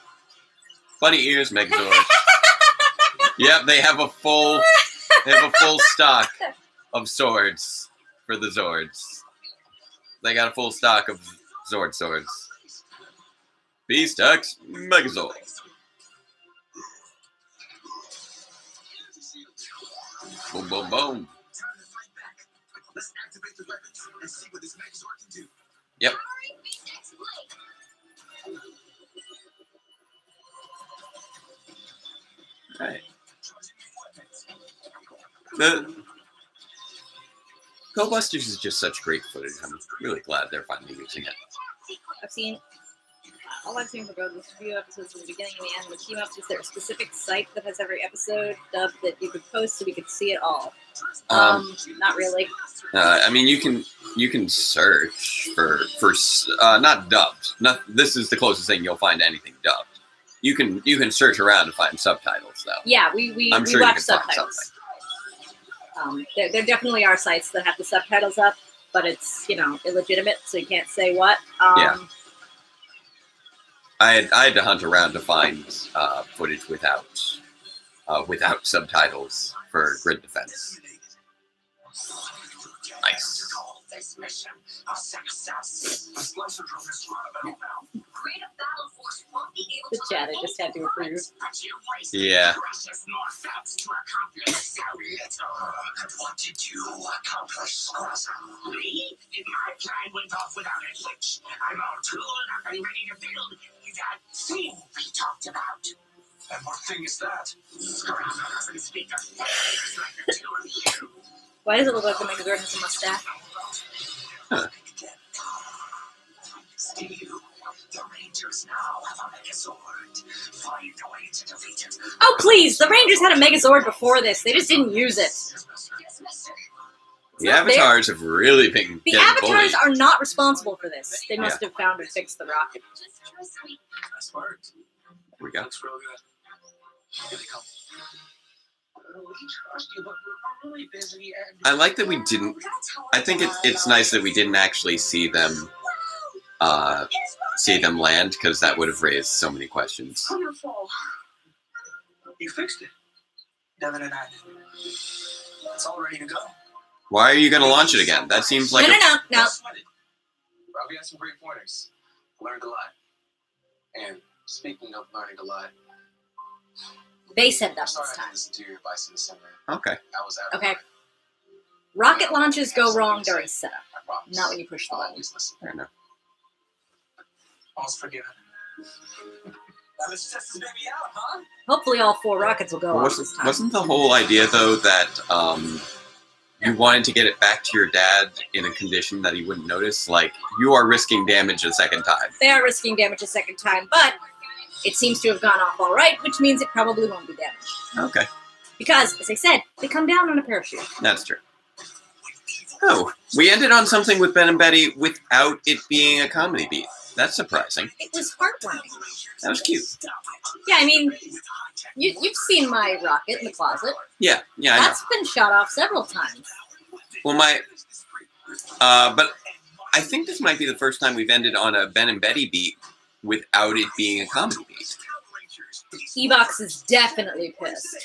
A: Bunny ears, Megazord. Yep, they have a full stock of swords for the Zords. They got a full stock of Zord swords. Beast X Megazord. Boom, boom, boom.
C: Let's activate the weapons and see what this Megazord can do.
A: Yep. Right. The Go Busters is just such great footage. I'm really glad they're finally using it.
B: All I've seen for both the few episodes from the beginning and the end with team ups. Is there a specific site that has every episode dubbed that you could post so we could see it all? Not really.
A: I mean, you can search for not dubbed. This is the closest thing you'll find to anything dubbed. You can search around to find subtitles though.
B: Yeah, we
A: I'm sure you
B: watch
A: can find
B: subtitles. There definitely are sites that have the subtitles up, but it's illegitimate, so you can't say what.
A: Yeah. I had to hunt around to find footage without subtitles for Grid Defense. Nice.
C: This mission a success. The Slicer drone is battle now.
D: Create a battle force won't be able
B: The
D: to
B: chat, I just had to approve.
C: But you waste
A: Yeah.
C: precious Morphers to accomplish so little. What did you accomplish, Squazzle? Me? My plan went off without a hitch. I'm all tooled up and ready to build that thing we talked about. And what thing is that? Squazzle doesn't speak of things like the two of you.
B: Why does it look like the Megazord has a mustache?
A: Huh.
C: Steve, the Rangers now have a Megazord. Find a way to defeat it.
B: Oh please! The Rangers had a Megazord before this. They just didn't use it.
C: Yes, mister.
A: The avatars have really been
B: The
A: getting
B: avatars
A: bullied.
B: are not responsible for this. They must have found and fixed the rocket.
D: just trust me.
C: Nice work.
A: There we go.
C: Looks real good. Here they come. We trust you, but we're really busy and...
A: I like that we didn't. I think it's nice that we didn't actually see them land, because that would have raised so many questions.
D: Wonderful.
C: You fixed it. Devin and I did. It's all ready to go.
A: Why are you going to launch it again? That seems like
B: No.
C: Don't sweat it. Robbie had some great pointers. Learned a lot. And speaking of learning a lot,
B: They said that
C: sorry
B: this
C: I
B: time.
C: didn't listen to your advice in December.
A: Okay.
C: I was out.
B: Okay. Rocket launches go wrong during setup,
C: I promise.
B: not when you push the
C: I'll
B: button.
C: always listen.
A: Fair enough.
C: All's forgiven. Now let's test this baby out, huh?
B: Hopefully all 4 rockets will go off this time.
A: Wasn't the whole idea though that you wanted to get it back to your dad in a condition that he wouldn't notice? Like, you are risking damage a second time.
B: They are risking damage a second time, but it seems to have gone off all right, which means it probably won't be damaged.
A: Okay,
B: Because, as I said, they come down on a parachute.
A: that's true. Oh, we ended on something with Ben and Betty without it being a comedy beat. That's surprising.
B: It was heartwarming.
A: That was cute.
B: Yeah, I mean, you've seen my rocket in the closet.
A: Yeah, I know.
B: That's been shot off several times.
A: Well, but I think this might be the first time we've ended on a Ben and Betty beat without it being a comedy beat.
B: E-Box is definitely pissed.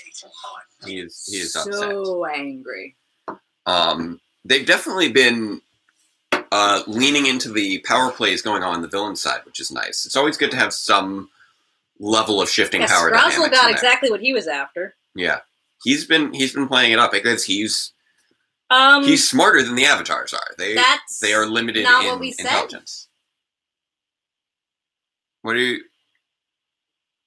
A: He is upset.
B: So angry.
A: They've definitely been leaning into the power plays going on the villain side, which is nice. It's always good to have some level of shifting
B: Yeah,
A: power
B: Sprousel
A: dynamics in
B: got
A: there.
B: exactly what he was after.
A: Yeah, he's been playing it up because he's
B: Um,
A: smarter than the avatars are.
B: that's
A: They are limited
B: not
A: in
B: what we said.
A: intelligence.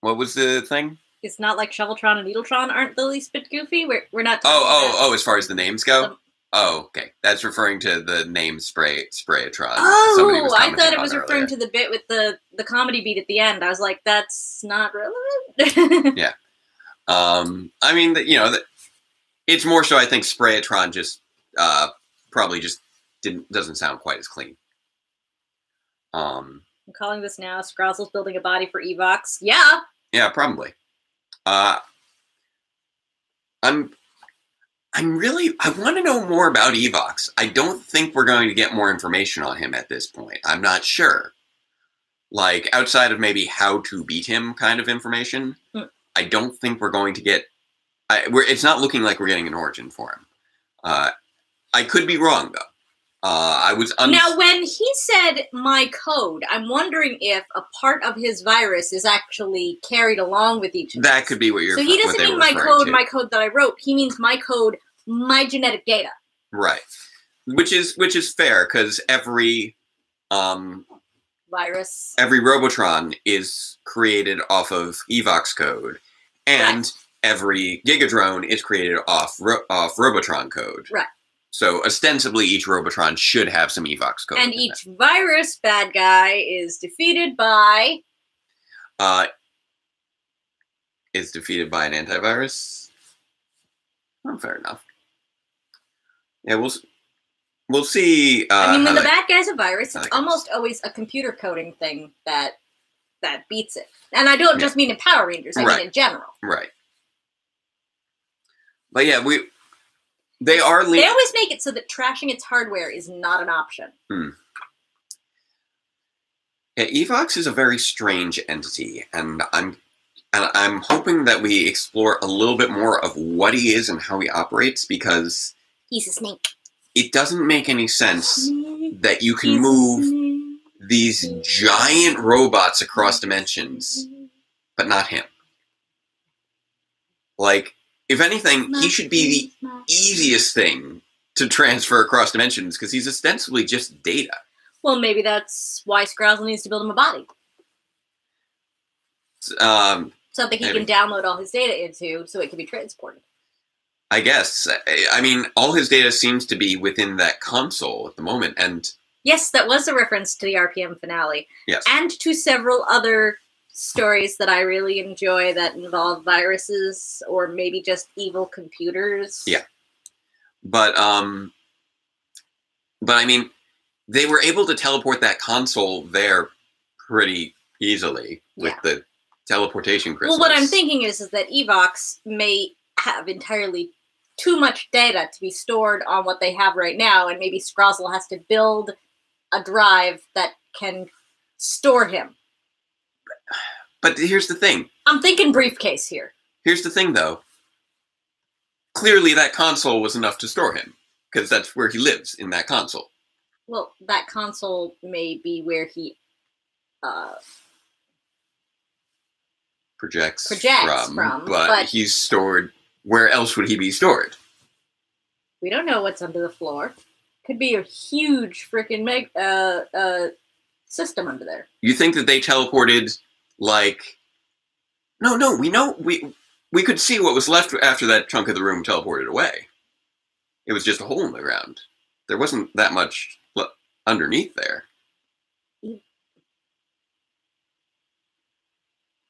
A: What was the thing?
B: It's not like Shoveltron and Needletron aren't the least bit goofy. We're not. talking about
A: Oh! As far as the names go, Oh, okay. That's referring to the name Sprayatron. Somebody was
B: Oh, I
A: commenting
B: thought it
A: on
B: was referring
A: earlier.
B: to the bit with the comedy beat at the end. I was like, that's not relevant.
A: Yeah. I mean, it's more so I think Sprayatron just probably just doesn't sound quite as clean.
B: I'm calling this now. Scrozzle's building a body for Evox. Yeah.
A: Yeah, probably. I want to know more about Evox. I don't think we're going to get more information on him at this point. I'm not sure. Like, outside of maybe how to beat him kind of information, I don't think we're going to get... it's not looking like we're getting an origin for him. I could be wrong, though.
B: Now, when he said my code, I'm wondering if a part of his virus is actually carried along with each of us.
A: That could be what you're...
B: So he doesn't mean my code that I wrote. He means my code, my genetic data.
A: Right. Which is fair, because every
B: virus,
A: every Robotron is created off of Evox code, and every Gigadrone is created off Robotron code.
B: Right.
A: So ostensibly, each Robotron should have some Evox code.
B: And each virus bad guy is defeated by...
A: Is defeated by an antivirus? Oh, fair enough. Yeah, we'll see.
B: I mean, when the bad guy's a virus, it's almost always a computer coding thing that beats it. And I don't just mean in Power Rangers, I mean in general.
A: Right. But yeah, They always
B: make it so that trashing its hardware is not an option.
A: Yeah, Evox is a very strange entity, and I'm hoping that we explore a little bit more of what he is and how he operates, because
B: he's a snake.
A: It doesn't make any sense that you can move these giant robots across dimensions, but not him. Like, if anything, he should be the easiest thing to transfer across dimensions, because he's ostensibly just data.
B: Well, maybe that's why Scrozzle needs to build him a body. Something he can download all his data into, so it can be transported.
A: I guess. I mean, all his data seems to be within that console at the moment, and...
B: Yes, that was a reference to the RPM finale.
A: Yes.
B: And to several other stories that I really enjoy that involve viruses, or maybe just evil computers.
A: Yeah. But I mean, they were able to teleport that console there pretty easily with the teleportation crystals.
B: Well, what I'm thinking is that Evox may have entirely too much data to be stored on what they have right now, and maybe Scrozzle has to build a drive that can store him.
A: But here's the thing.
B: I'm thinking briefcase here.
A: Here's the thing, though. Clearly, that console was enough to store him, because that's where he lives, in that console.
B: Well, that console may be where he
A: projects
B: from,
A: but he's stored. Where else would he be stored?
B: We don't know what's under the floor. Could be a huge freaking system under there.
A: You think that they teleported, like... No, we know... We could see what was left after that chunk of the room teleported away. It was just a hole in the ground. There wasn't that much underneath there.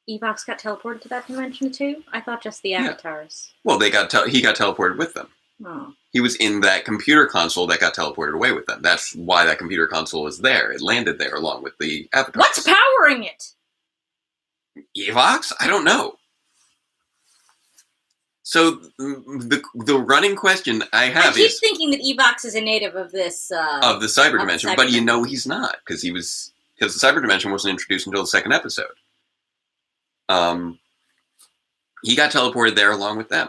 B: Evox got teleported to that dimension too? I thought just the avatars.
A: Well, he got teleported with them.
B: Oh.
A: He was in that computer console that got teleported away with them. That's why that computer console was there. It landed there along with the avatars.
B: What's powering it?
A: Evox? I don't know. So the running question I have
B: I keep thinking that Evox is a native of this
A: of the cyber dimension, but you know he's not, because the cyber dimension wasn't introduced until the second episode. He got teleported there along with them.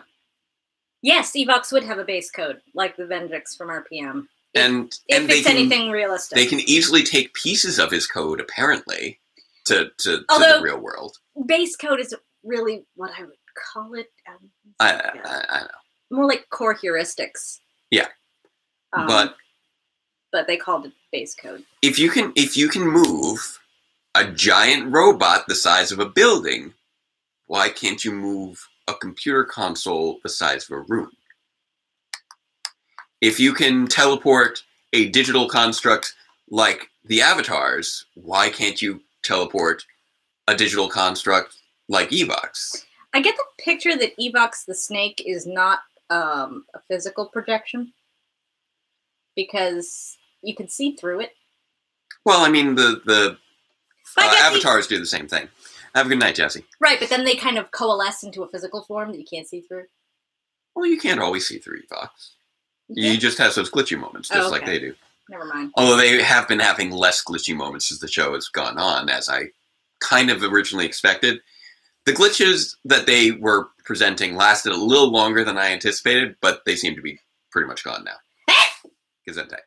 B: Yes, Evox would have a base code, like the Vendrix from RPM.
A: And
B: it's anything realistic.
A: They can easily take pieces of his code, apparently, to the real world.
B: Base code is really what I would call it.
A: I know.
B: More like core heuristics.
A: Yeah. But
B: they called it base code.
A: If you can move a giant robot the size of a building, why can't you move a computer console the size of a room? if you can teleport a digital construct like the avatars, why can't you teleport a digital construct like Evox?
B: I get the picture that Evox the snake is not a physical projection because you can see through it.
A: Well, I mean, the
B: But I guess
A: avatars do the same thing. Have a good night, Jesse.
B: Right, but then they kind of coalesce into a physical form that you can't see through.
A: Well, you can't always see through Evox.
B: Yeah.
A: You just have those glitchy moments, just like they do.
B: Never mind.
A: Although they have been having less glitchy moments as the show has gone on, as I kind of originally expected. The glitches that they were presenting lasted a little longer than I anticipated, but they seem to be pretty much gone now. Gesundheit.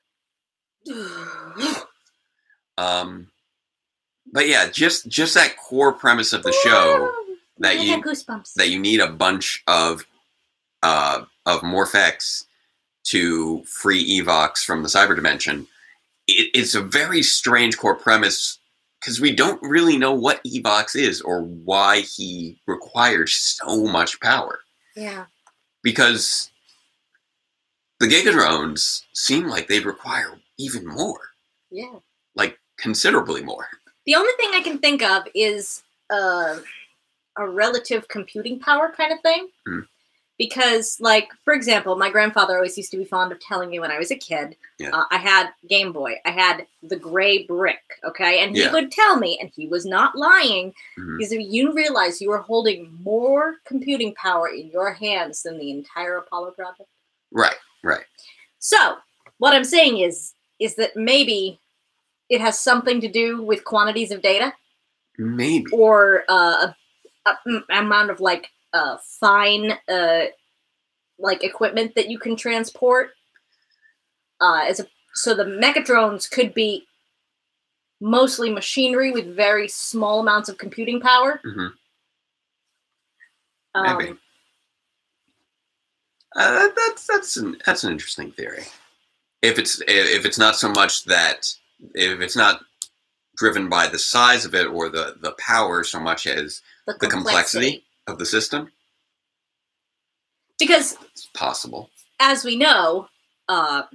A: But yeah, just that core premise of the show that you need a bunch of Morphex to free Evox from the cyber dimension. It's a very strange core premise because we don't really know what Evox is or why he requires so much power.
B: Yeah.
A: Because the Gigadrones seem like they require even more.
B: Yeah.
A: Like, considerably more.
B: The only thing I can think of is a relative computing power kind of thing.
A: Mm.
B: Because, like, for example, my grandfather always used to be fond of telling me when I was a kid, I had Game Boy, I had the gray brick, okay? And he would tell me, and he was not lying, because if you realize you are holding more computing power in your hands than the entire Apollo project.
A: Right, right.
B: So, what I'm saying is that maybe it has something to do with quantities of data.
A: Maybe.
B: Or a amount of, like, fine like equipment that you can transport. So the Mechadrones could be mostly machinery with very small amounts of computing power.
A: Maybe. That's an interesting theory. If it's not so much that if it's not driven by the size of it or the power so much as the complexity of the system.
B: Because
A: it's possible.
B: As we know, okay.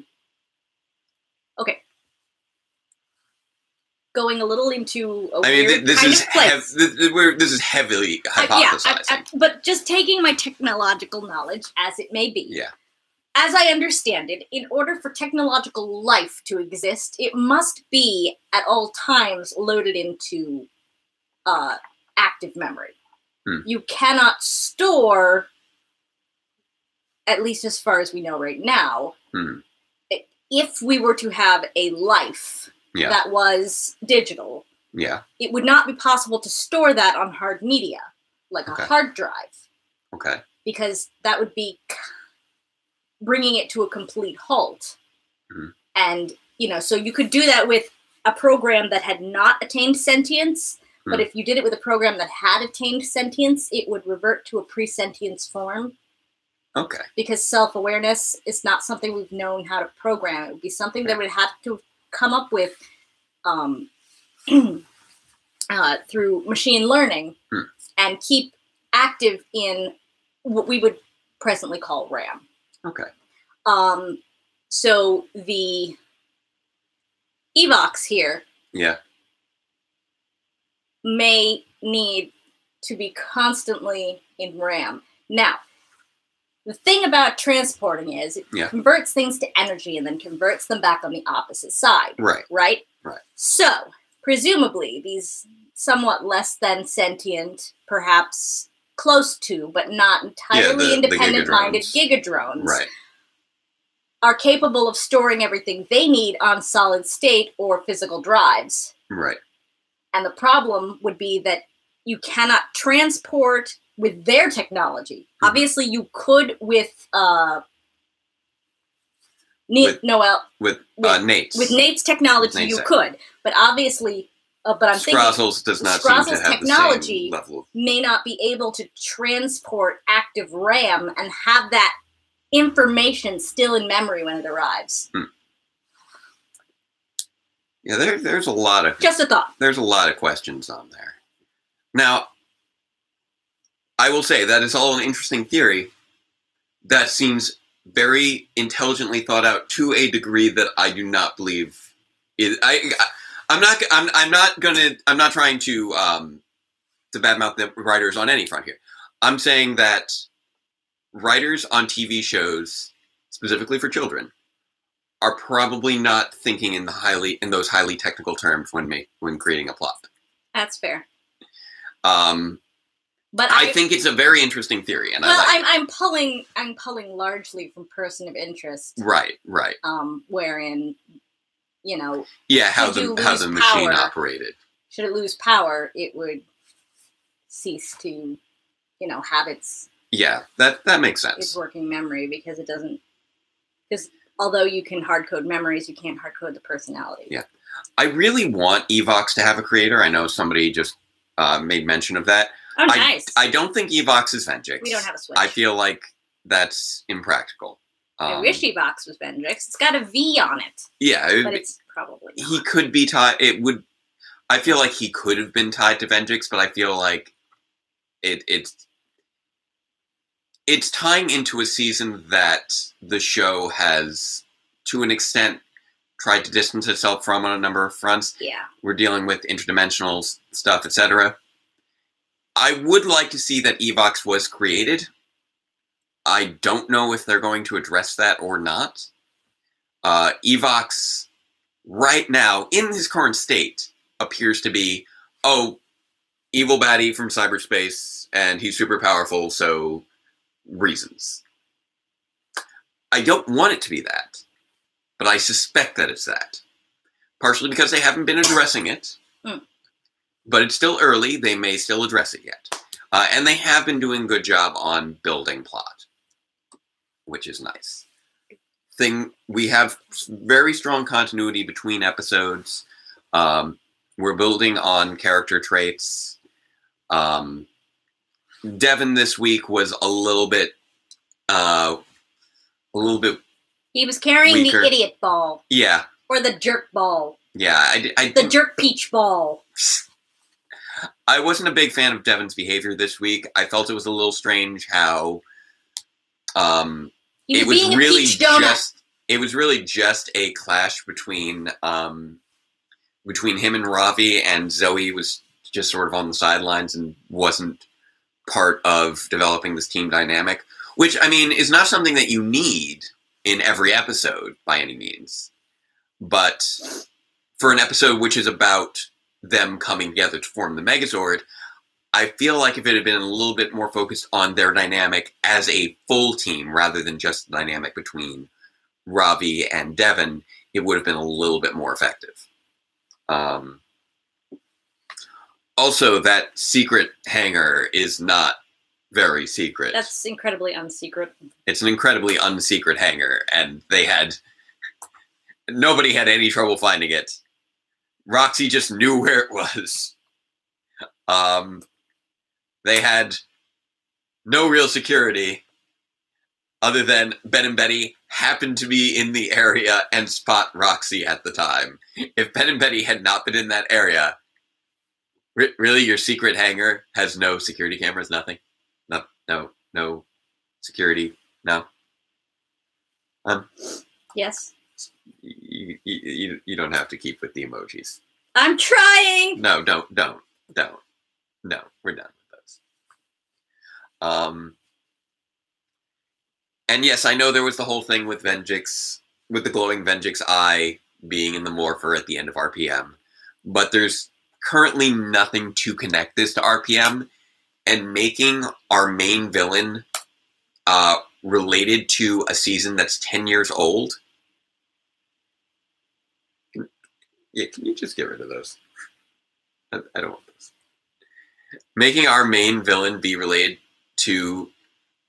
B: Going a little into a weird
A: this
B: kind
A: is
B: of place.
A: This is heavily hypothesizing.
B: But just taking my technological knowledge as it may be.
A: Yeah.
B: As I understand it, in order for technological life to exist, it must be at all times loaded into active memory. You cannot store, at least as far as we know right now, if we were to have a life that was digital, it would not be possible to store that on hard media, like a hard drive.
A: Okay.
B: Because that would be bringing it to a complete halt. And, so you could do that with a program that had not attained sentience, but if you did it with a program that had attained sentience, it would revert to a pre-sentience form.
A: Okay. Because
B: self-awareness is not something we've known how to program. It would be something that would have to come up with through machine learning and keep active in what we would presently call RAM.
A: Okay.
B: So the Evox here may need to be constantly in RAM. Now, the thing about transporting is it converts things to energy and then converts them back on the opposite side. Right? So, presumably, these somewhat less than sentient, perhaps close to, but not entirely independent-minded Gigadrones are capable of storing everything they need on solid state or physical drives.
A: Right.
B: And the problem would be that you cannot transport with their technology. Obviously, you could with Nate's.
A: With
B: Nate's technology, you could. But obviously, I'm thinking
A: Scrozzles does not seem to have
B: technology
A: the same level.
B: may not be able to transport active RAM and have that information still in memory when it arrives.
A: Yeah, there's a lot of...
B: Just a thought.
A: There's a lot of questions on there. Now, I will say that is all an interesting theory. That seems very intelligently thought out to a degree that I do not believe is. I'm not trying to badmouth the writers on any front here. I'm saying that writers on TV shows, specifically for children, are probably not thinking in those highly technical terms when creating a plot.
B: That's fair.
A: But I think it's a very interesting theory, and
B: I'm pulling largely from person of interest.
A: Right.
B: Wherein,
A: how the machine operated.
B: Should it lose power, it would cease to, have its
A: that makes sense.
B: Its working memory, because it doesn't. Because although you can hard code memories, you can't hard code the personality.
A: Yeah, I really want Evox to have a creator. I know somebody just made mention of that.
B: Oh, nice.
A: I don't think Evox is Venjix.
B: We don't have a Switch.
A: I feel like that's impractical.
B: I wish Evox was Venjix. It's got a V on it.
A: Yeah.
B: But it's probably not.
A: He could be tied. I feel like he could have been tied to Venjix, but I feel like it's tying into a season that the show has, to an extent, tried to distance itself from on a number of fronts.
B: Yeah.
A: We're dealing with interdimensional stuff, etc. I would like to see that Evox was created. I don't know if they're going to address that or not. Evox, right now, in his current state, appears to be, evil baddie from cyberspace, and he's super powerful, so reasons. I don't want it to be that, but I suspect that it's that. Partially because they haven't been addressing it. But it's still early. They may still address it yet. And they have been doing a good job on building plot, which is nice. We have very strong continuity between episodes. We're building on character traits. Devin this week was a little bit
B: He was carrying
A: weaker.
B: The idiot ball.
A: Yeah.
B: Or the jerk ball.
A: Yeah.
B: The jerk peach ball.
A: I wasn't a big fan of Devin's behavior this week. I felt it was a little strange how it was really just a clash between him and Ravi, and Zoe was just sort of on the sidelines and wasn't part of developing this team dynamic, which, I mean, is not something that you need in every episode by any means. But for an episode which is about them coming together to form the Megazord, I feel like if it had been a little bit more focused on their dynamic as a full team rather than just the dynamic between Ravi and Devin, it would have been a little bit more effective. Also, that secret hangar is not very secret.
B: That's incredibly unsecret.
A: It's an incredibly unsecret hangar, and nobody had any trouble finding it. Roxy just knew where it was. They had no real security other than Ben and Betty happened to be in the area and spot Roxy at the time. If Ben and Betty had not been in that area, really, your secret hangar has no security cameras, nothing? No security, no?
B: Yes.
A: You don't have to keep with the emojis.
B: I'm trying!
A: No, don't. No, we're done with those. And yes, I know there was the whole thing with Venjix, with the glowing Venjix eye being in the Morpher at the end of RPM. But there's currently nothing to connect this to RPM, and making our main villain related to a season that's 10 years old. Yeah, can you just get rid of those? I don't want those. Making our main villain be related to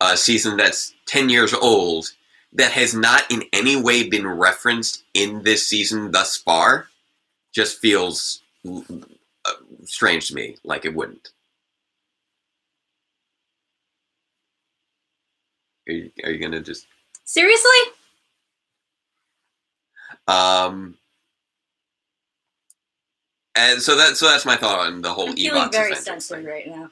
A: a season that's 10 years old that has not in any way been referenced in this season thus far just feels strange to me, like it wouldn't. Are you gonna just...
B: Seriously?
A: And so that's my thought on the whole
B: I'm
A: Evox
B: feeling very
A: Venjix
B: sensitive
A: thing.
B: right now.